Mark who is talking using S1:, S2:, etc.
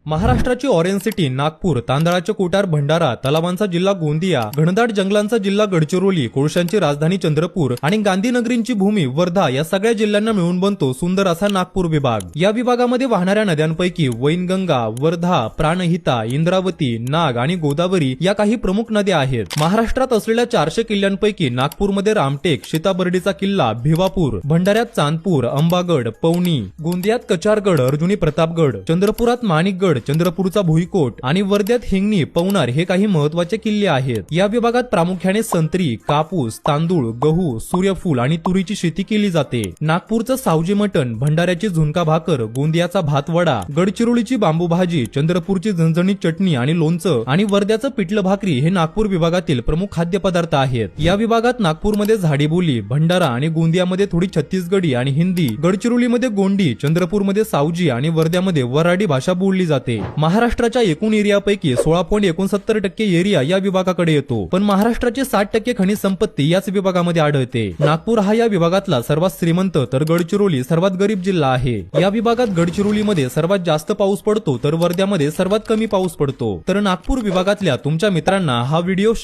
S1: महाराष्ट्राची orange city Nagpur, तांदळाचे कोठार भंडारा, तलावांचा जिल्हा गोंदिया, घनदाट जंगलांचा जिल्हा गडचिरोली, कोळशांची राजधानी चंद्रपूर आणि गांधीनगरींची भूमी वर्धा या सगळ्या जिल्ह्यांना मिळून बनतो सुंदर असा नागपूर विभाग। या विभागामध्ये वाहणाऱ्या नद्यांपैकी वैनगंगा, वर्धा, प्राणहिता, इंद्रावती, नाग आणि गोदावरी या काही प्रमुख नद्या आहेत। महाराष्ट्रात असलेल्या 400 किल्ल्यांपैकी नागपूरमध्ये रामटेक, सीताबर्डीचा किल्ला, भिवापूर, भंडाऱ्यात चांदपूर, अंबागड, पवनी, गोंदियात कचारगड, अर्जुनी प्रतापगड, चंद्रपुरात माणिकगड, चंद्रपूरचा भुईकोट आणि वर्ध्यात हिंगणी, पवनार हे काही महत्त्वाचे किल्ले आहेत। या विभागात प्रामुख्याने संत्री, कापूस, तांदूळ, गहू, सूर्यफूल आणि तुरीची शेती केली जाते। नागपूरचं सावजी मटण, भंडाऱ्याची झुणका भाकर, गोंदियाचा भात वडा, गडचिरोलीची बांबू भाजी, चंद्रपूरची झणझणीत चटणी आणि लोणचं आणि वर्ध्याचं पिठलं भाकरी हे नागपूर विभागातील प्रमुख खाद्यपदार्थ आहेत। या विभागात नागपूरमध्ये झाडीबोली, भंडारा आणि गोंदियामध्ये थोडी छत्तीसगडी आणि हिंदी, गडचिरोलीमध्ये गोंडी, चंद्रपूरमध्ये सावजी आणि वर्ध्यामध्ये वराडी भाषा बोलली जाते। महाराष्ट्राच्या एकूण एरियापैकी 16.69% एरिया या विभागाकडे येतो, पण महाराष्ट्राची 60% खनिज संपत्ती याच विभागामध्ये आढळते। नागपूर हा या विभागातला सर्वात श्रीमंत तर गडचिरोली सर्वात गरीब जिल्हा आहे। या विभागात गडचिरोलीमध्ये सर्वात जास्त पाऊस पडतो तर वर्ध्यामध्ये सर्वात कमी पाऊस पडतो। तर नागपूर विभागातल्या तुमच्या मित्रांना हा व्हिडिओ